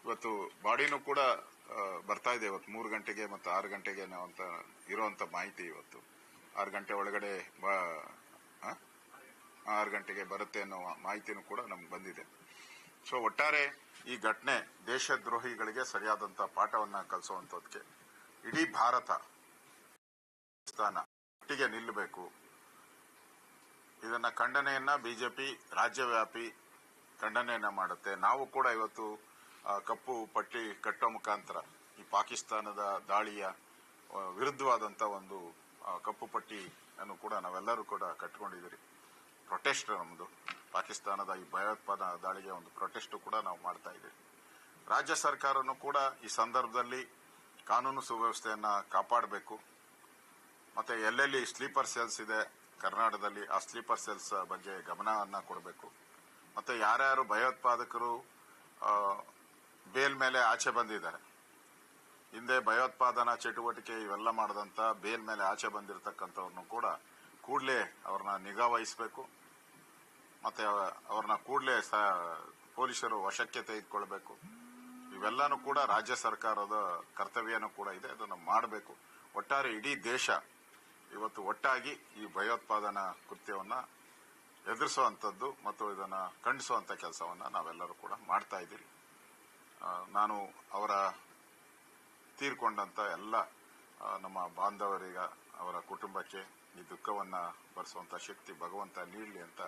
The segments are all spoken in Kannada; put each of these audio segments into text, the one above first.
ಇವತ್ತು ಬಾಡಿನೂ ಕೂಡ ಬರ್ತಾ ಇದೆ. ಇವತ್ತು 3 ಗಂಟೆಗೆ ಮತ್ತು 6 ಗಂಟೆಗೆ ಅಂತ ಇರುವಂತ ಮಾಹಿತಿ. ಇವತ್ತು 6 ಗಂಟೆ ಒಳಗಡೆ 6 ಗಂಟೆಗೆ ಬರುತ್ತೆ ಅನ್ನೋ ಮಾಹಿತಿನೂ ಕೂಡ ನಮ್ಗೆ ಬಂದಿದೆ. ಸೊ ಒಟ್ಟಾರೆ ಈ ಘಟನೆ ದೇಶದ್ರೋಹಿಗಳಿಗೆ ಸರಿಯಾದಂತ ಪಾಠವನ್ನ ಕಲಿಸುವಂತದಕ್ಕೆ ಇಡೀ ಭಾರತ ಒಟ್ಟಿಗೆ ನಿಲ್ಲಬೇಕು. ಇದನ್ನ ಖಂಡನೆಯನ್ನ ಬಿಜೆಪಿ ರಾಜ್ಯವ್ಯಾಪಿ ಖಂಡನೆಯನ್ನ ಮಾಡುತ್ತೆ. ನಾವು ಕೂಡ ಇವತ್ತು ಕಪ್ಪು ಪಟ್ಟಿ ಕಟ್ಟೋ ಮುಖಾಂತರ ಈ ಪಾಕಿಸ್ತಾನದ ದಾಳಿಯ ವಿರುದ್ಧವಾದಂತ ಒಂದು ಕಪ್ಪು ಪಟ್ಟಿಯನ್ನು ಕೂಡ ನಾವೆಲ್ಲರೂ ಕೂಡ ಕಟ್ಟಿಕೊಂಡಿದ್ದೀರಿ. ಪ್ರೊಟೆಸ್ಟ್ ನಮ್ಮದು ಪಾಕಿಸ್ತಾನದ ಈ ಭಯೋತ್ಪಾದನಾ ದಾಳಿಗೆ ಒಂದು ಪ್ರೊಟೆಸ್ಟ್ ಕೂಡ ನಾವು ಮಾಡ್ತಾ ಇದ್ದೀವಿ. ರಾಜ್ಯ ಸರ್ಕಾರನೂ ಕೂಡ ಈ ಸಂದರ್ಭದಲ್ಲಿ ಕಾನೂನು ಸುವ್ಯವಸ್ಥೆಯನ್ನ ಕಾಪಾಡಬೇಕು. ಮತ್ತೆ ಎಲ್ಲೆಲ್ಲಿ ಸ್ಲೀಪರ್ ಸೆಲ್ಸ್ ಇದೆ ಕರ್ನಾಟಕದಲ್ಲಿ ಆ ಸ್ಲೀಪರ್ ಸೆಲ್ಸ್ ಬಗ್ಗೆ ಗಮನವನ್ನ ಕೊಡಬೇಕು. ಮತ್ತೆ ಯಾರ್ಯಾರು ಭಯೋತ್ಪಾದಕರು ಬೇಲ್ ಮೇಲೆ ಆಚೆ ಬಂದಿದ್ದಾರೆ, ಹಿಂದೆ ಭಯೋತ್ಪಾದನಾ ಚಟುವಟಿಕೆ ಇವೆಲ್ಲ ಮಾಡದಂತ ಬೇಲ್ ಮೇಲೆ ಆಚೆ ಬಂದಿರತಕ್ಕಂಥವ್ರನ್ನು ಕೂಡ ಕೂಡಲೇ ಅವ್ರನ್ನ ನಿಗಾ ವಹಿಸಬೇಕು. ಮತ್ತೆ ಅವ್ರನ್ನ ಕೂಡಲೇ ಪೊಲೀಸರು ವಶಕ್ಕೆ ತೆಗೆದುಕೊಳ್ಬೇಕು. ಇವೆಲ್ಲನೂ ಕೂಡ ರಾಜ್ಯ ಸರ್ಕಾರದ ಕರ್ತವ್ಯನೂ ಕೂಡ ಇದೆ, ಅದನ್ನು ಮಾಡಬೇಕು. ಒಟ್ಟಾರೆ ಇಡೀ ದೇಶ ಇವತ್ತು ಒಟ್ಟಾಗಿ ಈ ಭಯೋತ್ಪಾದನಾ ಕೃತ್ಯವನ್ನ ಎದುರಿಸುವಂತದ್ದು ಮತ್ತು ಇದನ್ನ ಖಂಡಿಸುವಂತ ಕೆಲಸವನ್ನ ನಾವೆಲ್ಲರೂ ಕೂಡ ಮಾಡ್ತಾ ಇದ್ದೀರಿ. ನಾನು ಅವರ ತೀರ್ಕೊಂಡಂತ ಎಲ್ಲ ನಮ್ಮ ಬಾಂಧವರಿಗ ಅವರ ಕುಟುಂಬಕ್ಕೆ ಈ ದುಃಖವನ್ನ ಭರಿಸುವಂತ ಶಕ್ತಿ ಭಗವಂತ ನೀಡಲಿ ಅಂತ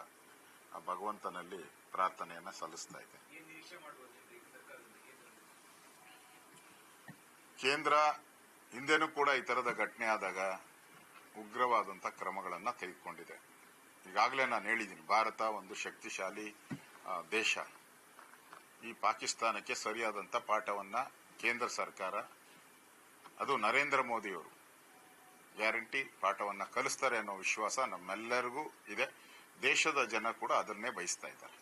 ಭಗವಂತನಲ್ಲಿ ಪ್ರಾರ್ಥನೆಯನ್ನ ಸಲ್ಲಿಸ್ತಾ ಇದೆ. ಕೇಂದ್ರ ಹಿಂದೆನೂ ಕೂಡ ಈ ತರದ ಘಟನೆ ಆದಾಗ ಉಗ್ರವಾದಂತಹ ಕ್ರಮಗಳನ್ನ ತೆಗೆದುಕೊಂಡಿದೆ. ಈಗಾಗಲೇ ನಾನು ಹೇಳಿದ್ದೀನಿ, ಭಾರತ ಒಂದು ಶಕ್ತಿಶಾಲಿ ದೇಶ. ಈ ಪಾಕಿಸ್ತಾನಕ್ಕೆ ಸರಿಯಾದಂತ ಪಾಠವನ್ನ ಕೇಂದ್ರ ಸರ್ಕಾರ, ಅದು ನರೇಂದ್ರ ಮೋದಿಯವರು ಗ್ಯಾರಂಟಿ ಪಾಠವನ್ನ ಕಲಿಸ್ತಾರೆ ಅನ್ನೋ ವಿಶ್ವಾಸ ನಮ್ಮೆಲ್ಲರಿಗೂ ಇದೆ. ದೇಶದ ಜನ ಕೂಡ ಅದನ್ನೇ ಬಯಸ್ತಾ ಇದ್ದಾರೆ.